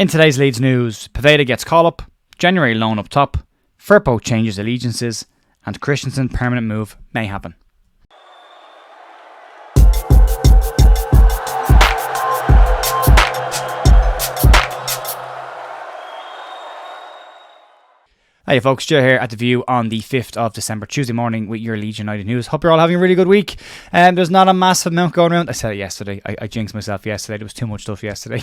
In today's Leeds news, Poveda gets call up, January loan up top, Firpo changes allegiances, and Kristensen permanent move may happen. Hey folks, Joe here at The View on the 5th of December, Tuesday morning with your Leeds United news. Hope you're all having a really good week. There's not a massive amount going around. I said it yesterday. I jinxed myself yesterday. There was too much stuff yesterday.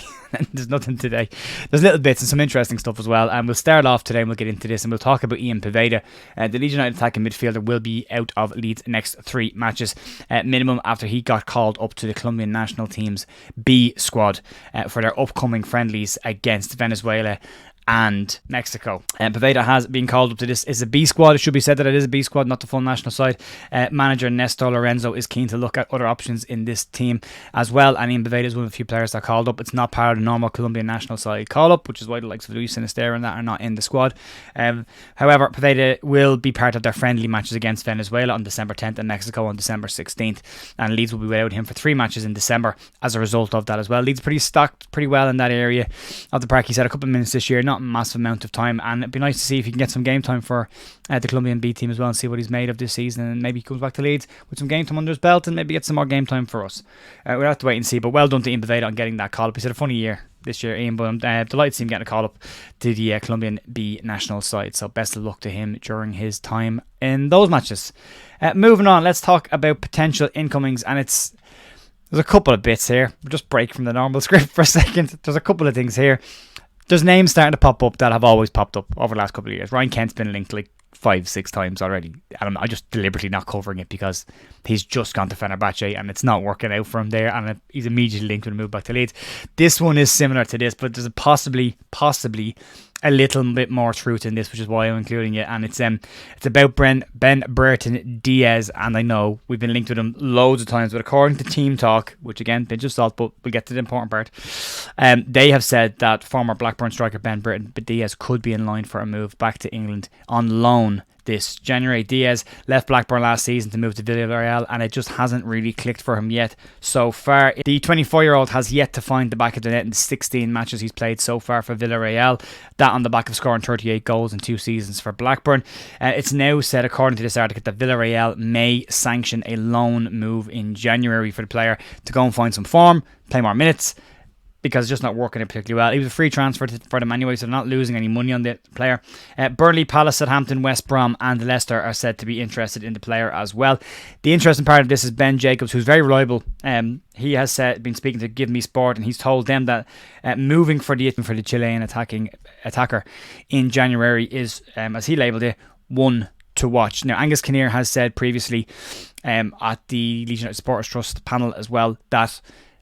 There's nothing today. There's little bits and some interesting stuff as well. And we'll start off today and we'll get into this and we'll talk about Ian Poveda. The Leeds United attacking midfielder will be out of Leeds' next 3 matches minimum after he got called up to the Colombian national team's B squad for their upcoming friendlies against Venezuela and Mexico. Poveda has been called up to this. Is a B squad. It should be said that it is a B squad, not the full national side. Manager Néstor Lorenzo is keen to look at other options in this team as well. And Ian Poveda is one of the few players that called up. It's not part of the normal Colombian national side call up, which is why the likes of Luis Sinisterra and that are not in the squad. However, Poveda will be part of their friendly matches against Venezuela on December 10th and Mexico on December 16th. And Leeds will be without him for 3 matches in December as a result of that as well. Leeds pretty stocked pretty well in that area of the park. He's had a couple of minutes this year, not a massive amount of time, and it'd be nice to see if he can get some game time for the Colombian B team as well and see what he's made of this season, and maybe he comes back to Leeds with some game time under his belt and maybe get some more game time for us. We'll have to wait and see, but well done to Ian Poveda on getting that call up. He's had a funny year this year, Ian, but I'm delighted to see him getting a call up to the Colombian B national side, so best of luck to him during his time in those matches. Moving on, let's talk about potential incomings, and there's a couple of bits here. We'll just break from the normal script for a second. There's a couple of things here. There's names starting to pop up that have always popped up over the last couple of years. Ryan Kent's been linked like 5-6 times already. I'm just deliberately not covering it because he's just gone to Fenerbahce and it's not working out for him there, and he's immediately linked with a move back to Leeds. This one is similar to this, but there's possibly a little bit more truth in this, which is why I'm including it. And it's about Ben Brereton Diaz, and I know we've been linked with him loads of times, but according to Team Talk, which again, pinch of salt, but we'll get to the important part, they have said that former Blackburn striker Ben Brereton Diaz could be in line for a move back to England on loan this January. Diaz left Blackburn last season to move to Villarreal, and it just hasn't really clicked for him yet so far. The 24-year-old has yet to find the back of the net in the 16 matches he's played so far for Villarreal, that on the back of scoring 38 goals in 2 seasons for Blackburn. It's now said, according to this article, that Villarreal may sanction a loan move in January for the player to go and find some form, play more minutes, because it's just not working out particularly well. He was a free transfer for them anyway, so they're not losing any money on the player. Burnley, Palace, Southampton, West Brom and Leicester are said to be interested in the player as well. The interesting part of this is Ben Jacobs, who's very reliable. He has been speaking to Give Me Sport, and he's told them that moving for the Chilean attacker in January is, as he labelled it, one to watch. Now, Angus Kinnear has said previously at the Leeds United Supporters Trust panel as well that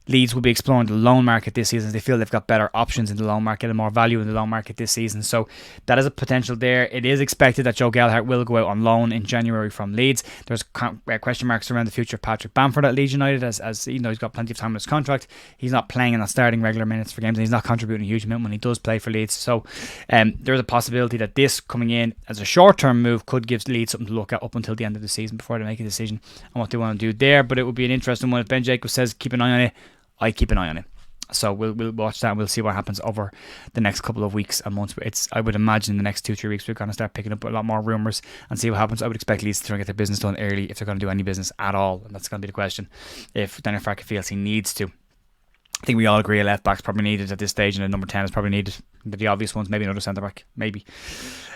Leeds will be exploring the loan market this season. They feel they've got better options in the loan market and more value in the loan market this season. So that is a potential there. It is expected that Joe Gelhardt will go out on loan in January from Leeds. There's question marks around the future of Patrick Bamford at Leeds United, as you know, he's got plenty of time in his contract. He's not playing and not starting regular minutes for games, and he's not contributing a huge amount when he does play for Leeds. So there's a possibility that this coming in as a short-term move could give Leeds something to look at up until the end of the season before they make a decision on what they want to do there. But it would be an interesting one. If Ben Jacobs says keep an eye on it, I keep an eye on it. So we'll watch that and we'll see what happens over the next couple of weeks and months. I would imagine in the next 2-3 weeks we're going to start picking up a lot more rumours and see what happens. I would expect Leeds to try and get their business done early if they're going to do any business at all, and that's going to be the question if Daniel Farke feels he needs to. I think we all agree a left back's probably needed at this stage, and a number 10 is probably needed. The obvious ones, maybe another centre back, maybe.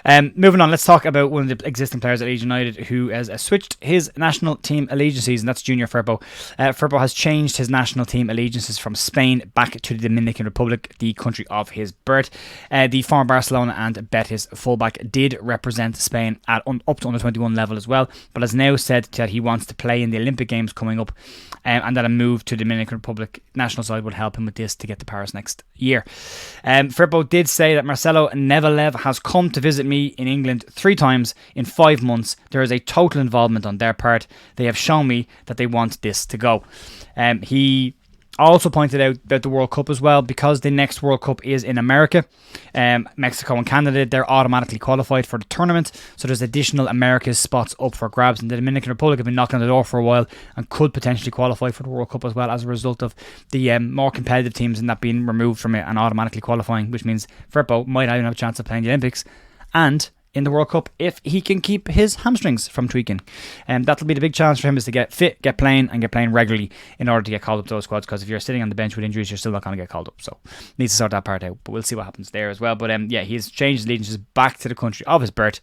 Moving on, let's talk about one of the existing players at Leeds United who has switched his national team allegiances, and that's Junior Firpo. Firpo has changed his national team allegiances from Spain back to the Dominican Republic, the country of his birth. The former Barcelona and Betis fullback did represent Spain at up to under 21 level as well, but has now said that he wants to play in the Olympic Games coming up, and that a move to the Dominican Republic national side would help him with this to get to Paris next year. Firpo did say that Marcelo Nevelev has come to visit me in England 3 times in 5 months. There is a total involvement on their part. They have shown me that they want this to go. He Also pointed out about the World Cup as well, because the next World Cup is in America. Mexico and Canada, they're automatically qualified for the tournament, so there's additional America's spots up for grabs, and the Dominican Republic have been knocking on the door for a while and could potentially qualify for the World Cup as well, as a result of the more competitive teams and that being removed from it and automatically qualifying, which means Firpo might even have a chance of playing the Olympics and in the World Cup if he can keep his hamstrings from tweaking. That'll be the big challenge for him, is to get fit, get playing regularly in order to get called up to those squads, because if you're sitting on the bench with injuries, you're still not going to get called up. So needs to sort that part out, but we'll see what happens there as well. But he's changed his allegiances back to the country of his birth,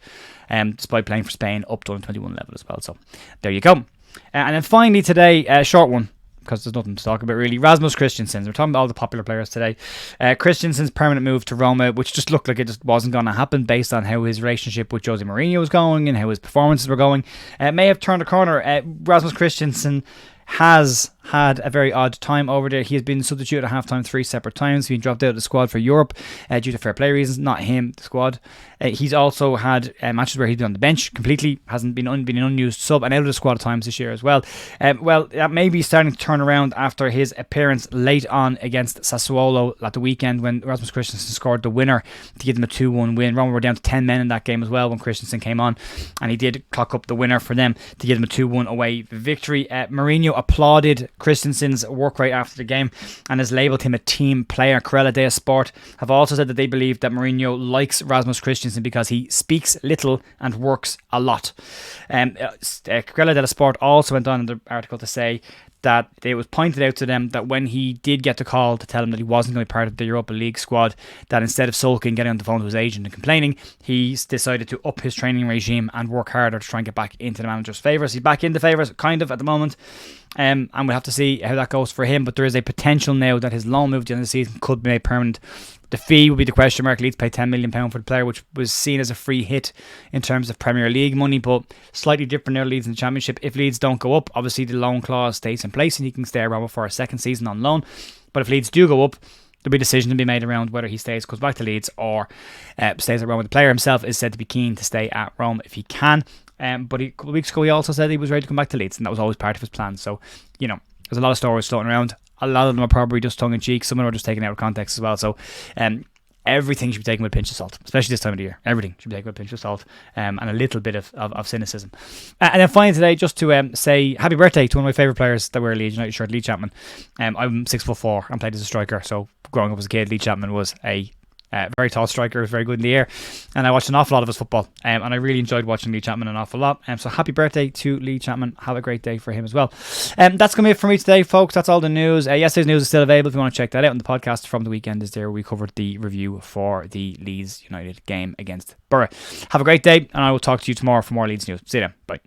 despite playing for Spain up to under 21 level as well. So there you go. And then finally today, a short one, because there's nothing to talk about really. Rasmus Kristensen. We're talking about all the popular players today. Kristensen's permanent move to Roma, which just looked like it just wasn't going to happen based on how his relationship with Jose Mourinho was going and how his performances were going, may have turned a corner. Rasmus Kristensen has had a very odd time over there. He has been substituted at halftime 3 separate times. He's been dropped out of the squad for Europe due to fair play reasons. Not him, the squad. He's also had matches where he's been on the bench completely, hasn't been an unused sub, and out of the squad at times this year as well. That may be starting to turn around after his appearance late on against Sassuolo at the weekend, when Rasmus Kristensen scored the winner to give them a 2-1 win. Roma were down to 10 men in that game as well when Kristensen came on, and he did clock up the winner for them to give them a 2-1 away victory. Mourinho applauded Kristensen's work rate after the game and has labelled him a team player. Corella Dea Sport have also said that they believe that Mourinho likes Rasmus Kristensen because he speaks little and works a lot. Corella Dea Sport also went on in the article to say that it was pointed out to them that when he did get the call to tell him that he wasn't going to be part of the Europa League squad, that instead of sulking, getting on the phone to his agent and complaining, he's decided to up his training regime and work harder to try and get back into the manager's favours. He's back into favours, kind of, at the moment. And we'll have to see how that goes for him, but there is a potential now that his loan move at the end of the season could be made permanent. The fee would be the question mark. Leeds pay £10 million for the player, which was seen as a free hit in terms of Premier League money, but slightly different now. Leeds in the Championship. If Leeds don't go up, obviously the loan clause stays in place and he can stay around for a second season on loan. But if Leeds do go up, there'll be a decision to be made around whether he goes back to Leeds or stays at Rome. The player himself is said to be keen to stay at Rome if he can. But a couple of weeks ago he also said he was ready to come back to Leeds, and that was always part of his plan. So, there's a lot of stories floating around. A lot of them are probably just tongue-in-cheek. Some of them are just taken out of context as well. So everything should be taken with a pinch of salt, especially this time of the year. Everything should be taken with a pinch of salt and a little bit of cynicism. And then finally today, just to say happy birthday to one of my favourite players that wear a Leeds United shirt, Lee Chapman. I'm 6'4" and played as a striker, so growing up as a kid, Lee Chapman was a very tall striker, was very good in the air, and I watched an awful lot of his football, and I really enjoyed watching Lee Chapman an awful lot. So happy birthday to Lee Chapman. Have a great day for him as well. That's going to be it for me today, folks. That's all the news. Yesterday's news is still available if you want to check that out, and the podcast from the weekend is there. We covered the review for the Leeds United game against Borough. Have a great day, and I will talk to you tomorrow for more Leeds news. See you then. Bye.